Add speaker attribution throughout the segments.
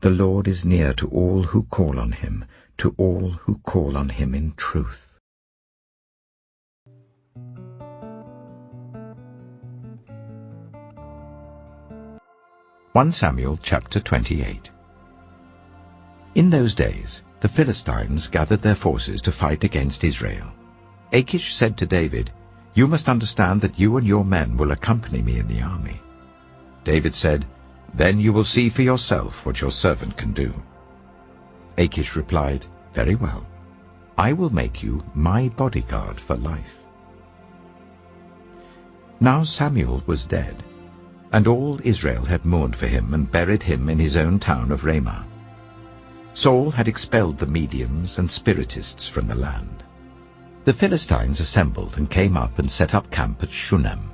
Speaker 1: The Lord is near to all who call on him, to all who call on him in truth. Samuel chapter 28. In those days the Philistines gathered their forces to fight against Israel. Achish said to David, "You must understand that you and your men will accompany me in the army." David said, "Then you will see for yourself what your servant can do." Achish replied, "Very well. I will make you my bodyguard for life." Now Samuel was dead, and all Israel had mourned for him and buried him in his own town of Ramah. Saul had expelled the mediums and spiritists from the land. The Philistines assembled and came up and set up camp at Shunem,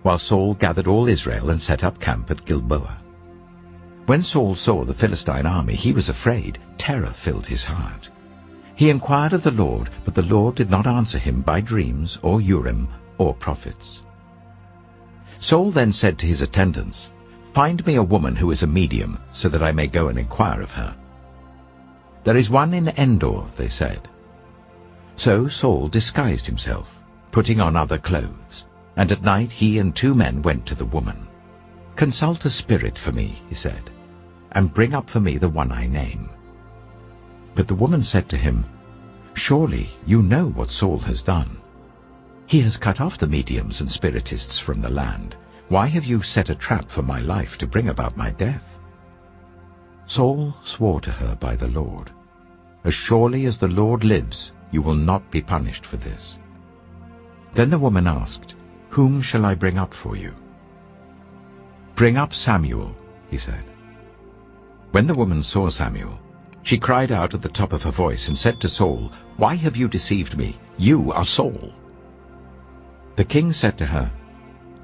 Speaker 1: while Saul gathered all Israel and set up camp at Gilboa. When Saul saw the Philistine army, he was afraid. Terror filled his heart. He inquired of the Lord, but the Lord did not answer him by dreams or Urim or prophets. Saul then said to his attendants, "Find me a woman who is a medium, so that I may go and inquire of her." "There is one in Endor," they said. So Saul disguised himself, putting on other clothes, and at night he and 2 men went to the woman. "Consult a spirit for me," he said, "and bring up for me the one I name." But the woman said to him, "Surely you know what Saul has done. He has cut off the mediums and spiritists from the land. Why have you set a trap for my life to bring about my death?" Saul swore to her by the Lord, "As surely as the Lord lives, you will not be punished for this." Then the woman asked, "Whom shall I bring up for you?" "Bring up Samuel," he said. When the woman saw Samuel, she cried out at the top of her voice and said to Saul, "Why have you deceived me? You are Saul." The king said to her,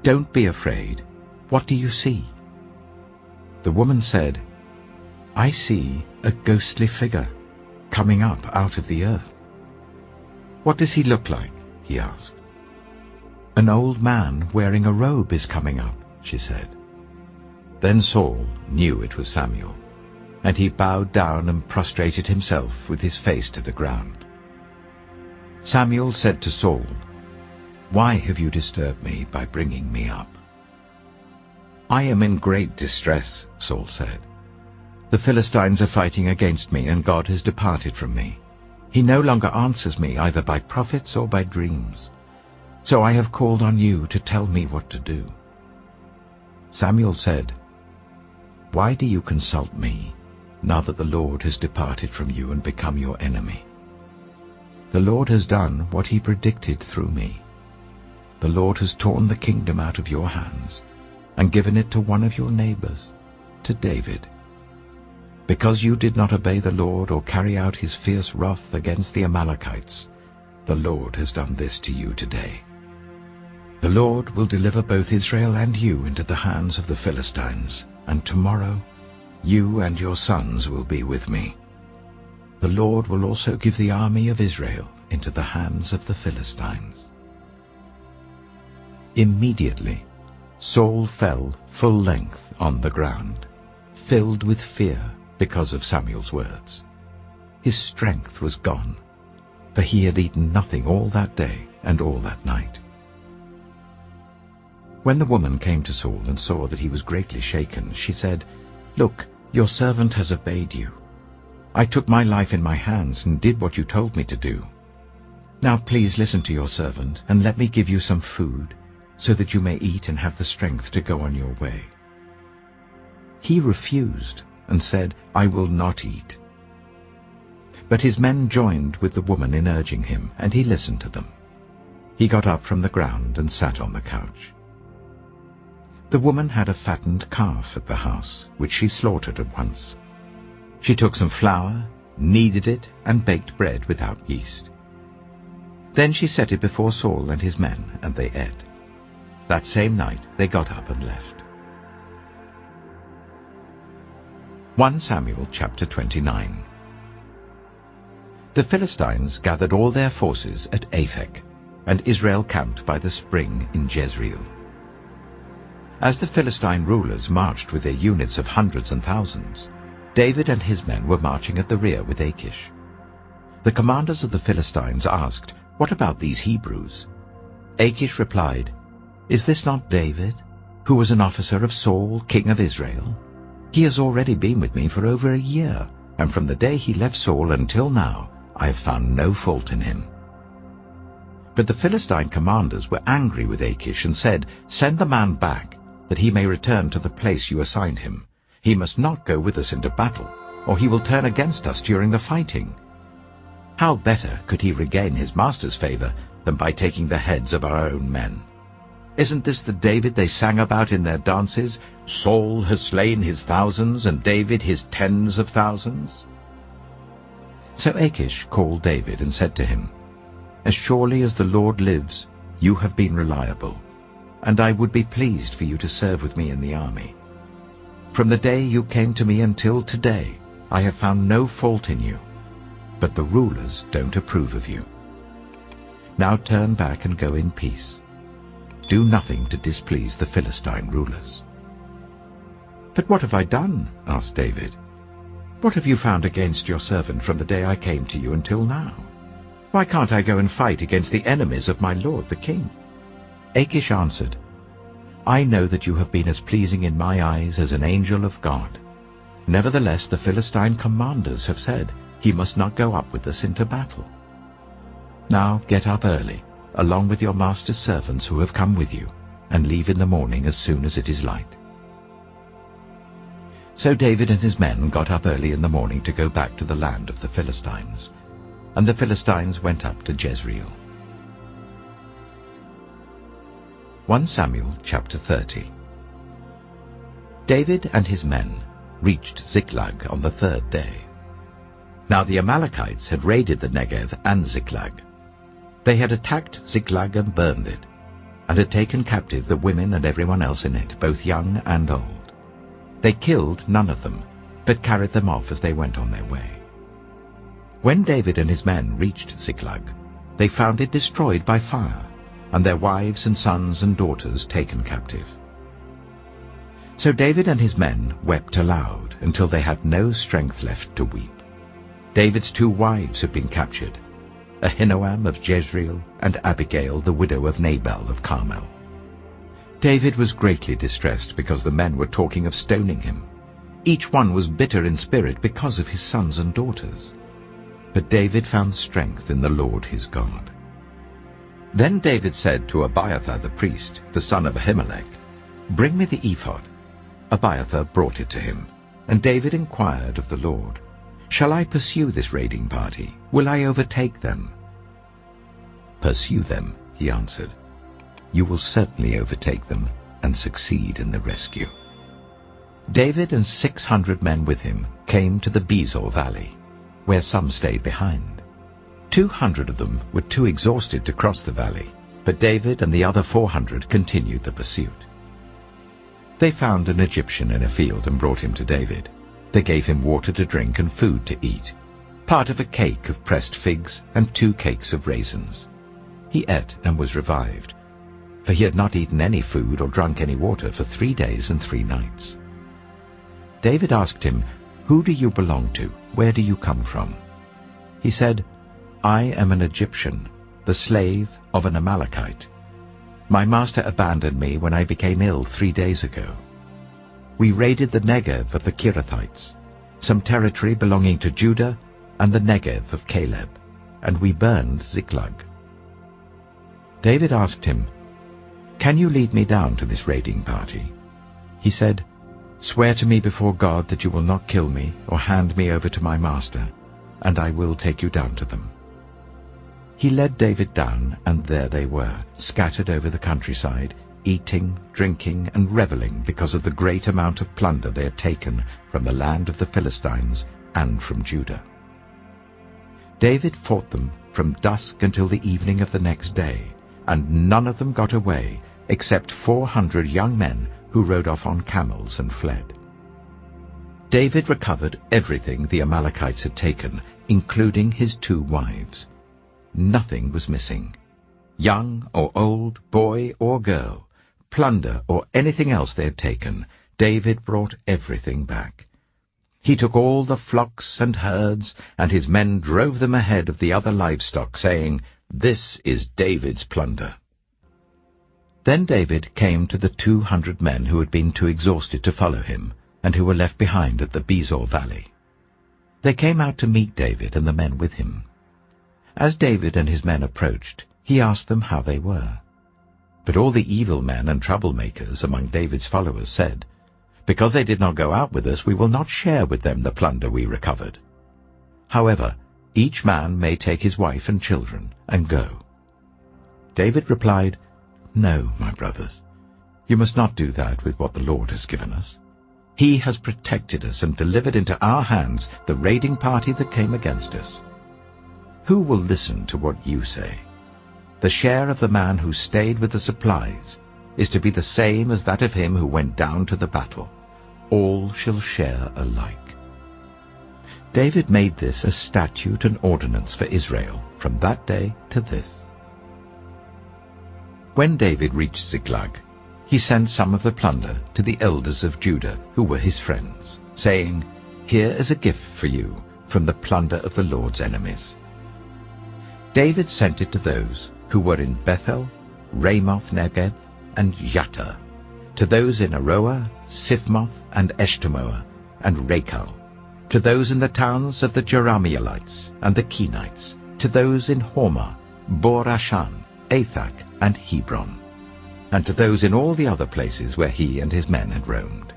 Speaker 1: "Don't be afraid. What do you see?" The woman said, "I see a ghostly figure coming up out of the earth." "What does he look like?" he asked. "An old man wearing a robe is coming up," she said. Then Saul knew it was Samuel, and he bowed down and prostrated himself with his face to the ground. Samuel said to Saul, "Why have you disturbed me by bringing me up?" "I am in great distress," Saul said. "The Philistines are fighting against me, and God has departed from me. He no longer answers me either by prophets or by dreams. So I have called on you to tell me what to do." Samuel said, "Why do you consult me, now that the Lord has departed from you and become your enemy? The Lord has done what he predicted through me. The Lord has torn the kingdom out of your hands and given it to one of your neighbors, to David. Because you did not obey the Lord or carry out his fierce wrath against the Amalekites, the Lord has done this to you today. The Lord will deliver both Israel and you into the hands of the Philistines, and tomorrow you and your sons will be with me. The Lord will also give the army of Israel into the hands of the Philistines." Immediately Saul fell full length on the ground, filled with fear because of Samuel's words. His strength was gone, for he had eaten nothing all that day and all that night. When the woman came to Saul and saw that he was greatly shaken, she said, "Look, your servant has obeyed you. I took my life in my hands and did what you told me to do. Now please listen to your servant, and let me give you some food, so that you may eat and have the strength to go on your way." He refused and said, "I will not eat." But his men joined with the woman in urging him, and he listened to them. He got up from the ground and sat on the couch. The woman had a fattened calf at the house, which she slaughtered at once. She took some flour, kneaded it, and baked bread without yeast. Then she set it before Saul and his men, and they ate. That same night they got up and left. 1 Samuel chapter 29. The Philistines gathered all their forces at Aphek, and Israel camped by the spring in Jezreel. As the Philistine rulers marched with their units of hundreds and thousands, David and his men were marching at the rear with Achish. The commanders of the Philistines asked, "What about these Hebrews?" Achish replied, "Is this not David, who was an officer of Saul, king of Israel? He has already been with me for over a year, and from the day he left Saul until now, I have found no fault in him." But the Philistine commanders were angry with Achish and said, "Send the man back, that he may return to the place you assigned him. He must not go with us into battle, or he will turn against us during the fighting. How better could he regain his master's favor than by taking the heads of our own men? Isn't this the David they sang about in their dances? Saul has slain his thousands, and David his tens of thousands." So Achish called David and said to him, "As surely as the Lord lives, you have been reliable, and I would be pleased for you to serve with me in the army. From the day you came to me until today, I have found no fault in you, but the rulers don't approve of you. Now turn back and go in peace. Do nothing to displease the Philistine rulers." "But what have I done?" asked David. "What have you found against your servant from the day I came to you until now? Why can't I go and fight against the enemies of my lord the king?" Achish answered, "I know that you have been as pleasing in my eyes as an angel of God. Nevertheless the Philistine commanders have said, 'He must not go up with us into battle.' Now get up early, along with your master's servants who have come with you, and leave in the morning as soon as it is light." So David and his men got up early in the morning to go back to the land of the Philistines, and the Philistines went up to Jezreel. 1 Samuel chapter 30. David and his men reached Ziklag on the 3rd day. Now the Amalekites had raided the Negev and Ziklag. They had attacked Ziklag and burned it, and had taken captive the women and everyone else in it, both young and old. They killed none of them, but carried them off as they went on their way. When David and his men reached Ziklag, they found it destroyed by fire, and their wives and sons and daughters taken captive. So David and his men wept aloud until they had no strength left to weep. David's 2 wives had been captured, Ahinoam of Jezreel and Abigail, the widow of Nabal of Carmel. David was greatly distressed because the men were talking of stoning him. Each one was bitter in spirit because of his sons and daughters. But David found strength in the Lord his God. Then David said to Abiathar the priest, the son of Ahimelech, "Bring me the ephod." Abiathar brought it to him, and David inquired of the Lord, "Shall I pursue this raiding party? Will I overtake them?" "Pursue them," he answered. "You will certainly overtake them and succeed in the rescue." David and 600 men with him came to the Bezor valley, where some stayed behind. 200 of them were too exhausted to cross the valley, but David and the other 400 continued the pursuit. They found an Egyptian in a field and brought him to David. They gave him water to drink and food to eat, part of a cake of pressed figs and 2 cakes of raisins. He ate and was revived, for he had not eaten any food or drunk any water for 3 days and 3 nights. David asked him, "Who do you belong to? Where do you come from?" He said, "I am an Egyptian, the slave of an Amalekite. My master abandoned me when I became ill 3 days ago. We raided the Negev of the Kirathites, some territory belonging to Judah, and the Negev of Caleb, and we burned Ziklag." David asked him, "Can you lead me down to this raiding party?" He said, "Swear to me before God that you will not kill me or hand me over to my master, and I will take you down to them." He led David down, and there they were, scattered over the countryside, eating, drinking, and reveling because of the great amount of plunder they had taken from the land of the Philistines and from Judah. David fought them from dusk until the evening of the next day, and none of them got away, except 400 young men who rode off on camels and fled. David recovered everything the Amalekites had taken, including his 2 wives. Nothing was missing. Young or old, boy or girl, plunder or anything else they had taken, David brought everything back. He took all the flocks and herds, and his men drove them ahead of the other livestock, saying, "This is David's plunder." Then David came to the 200 men who had been too exhausted to follow him, and who were left behind at the Bezor valley. They came out to meet David and the men with him. As David and his men approached, he asked them how they were. But all the evil men and troublemakers among David's followers said, "Because they did not go out with us, we will not share with them the plunder we recovered. However, each man may take his wife and children and go." David replied, "No, my brothers, you must not do that with what the Lord has given us. He has protected us and delivered into our hands the raiding party that came against us. Who will listen to what you say? The share of the man who stayed with the supplies is to be the same as that of him who went down to the battle. All shall share alike." David made this a statute and ordinance for Israel from that day to this. When David reached Ziklag, he sent some of the plunder to the elders of Judah who were his friends, saying, "Here is a gift for you from the plunder of the Lord's enemies." David sent it to those who were in Bethel, Ramoth-Negev, and Yattah, to those in Aroah, Siphmoth, and Eshtemoa, and Rachel, to those in the towns of the Jerahmeelites and the Kenites, to those in Hormah, Bor-Ashan, Athak, and Hebron, and to those in all the other places where he and his men had roamed.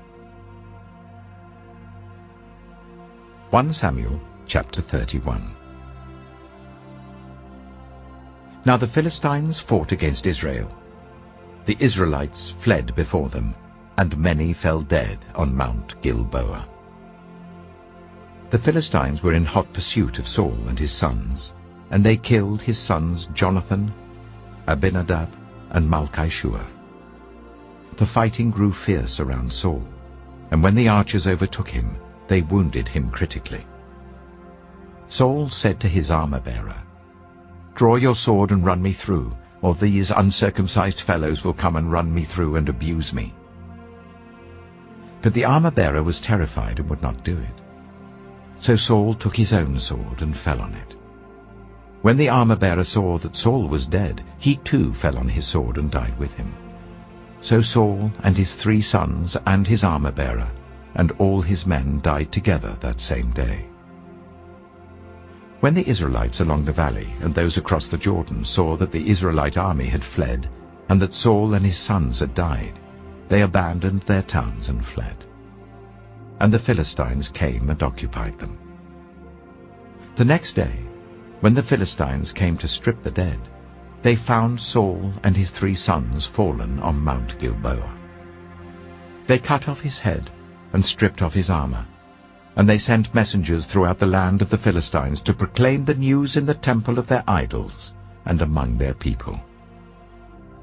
Speaker 1: 1 Samuel chapter 31. Now the Philistines fought against Israel. The Israelites fled before them, and many fell dead on Mount Gilboa. The Philistines were in hot pursuit of Saul and his sons, and they killed his sons Jonathan, Abinadab, and Malchishua. The fighting grew fierce around Saul, and when the archers overtook him, they wounded him critically. Saul said to his armor-bearer, "Draw your sword and run me through, or these uncircumcised fellows will come and run me through and abuse me." But the armor-bearer was terrified and would not do it. So Saul took his own sword and fell on it. When the armor-bearer saw that Saul was dead, he too fell on his sword and died with him. So Saul and his 3 sons and his armor-bearer and all his men died together that same day. When the Israelites along the valley and those across the Jordan saw that the Israelite army had fled, and that Saul and his sons had died, they abandoned their towns and fled. And the Philistines came and occupied them. The next day, when the Philistines came to strip the dead, they found Saul and his 3 sons fallen on Mount Gilboa. They cut off his head and stripped off his armor, and they sent messengers throughout the land of the Philistines to proclaim the news in the temple of their idols and among their people.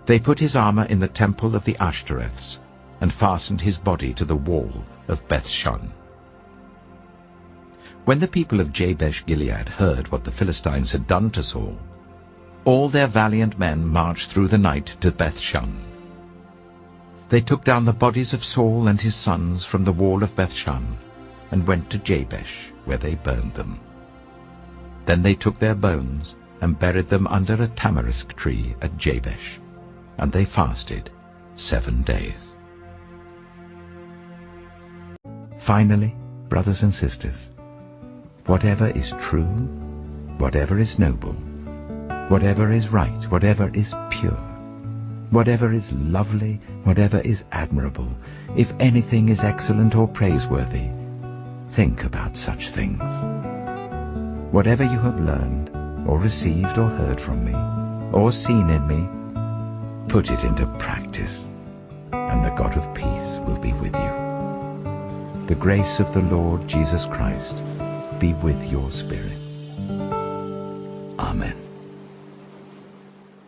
Speaker 1: They put his armor in the temple of the Ashtoreths and fastened his body to the wall of Beth-shan. When the people of Jabesh-Gilead heard what the Philistines had done to Saul, all their valiant men marched through the night to Beth-shan. They took down the bodies of Saul and his sons from the wall of Beth-shan and went to Jabesh, where they burned them. Then they took their bones and buried them under a tamarisk tree at Jabesh, and they fasted 7 days. Finally, brothers and sisters, whatever is true, whatever is noble, whatever is right, whatever is pure, whatever is lovely, whatever is admirable, if anything is excellent or praiseworthy, think about such things. Whatever you have learned, or received or heard from me, or seen in me, put it into practice, and the God of peace will be with you. The grace of the Lord Jesus Christ be with your spirit. Amen.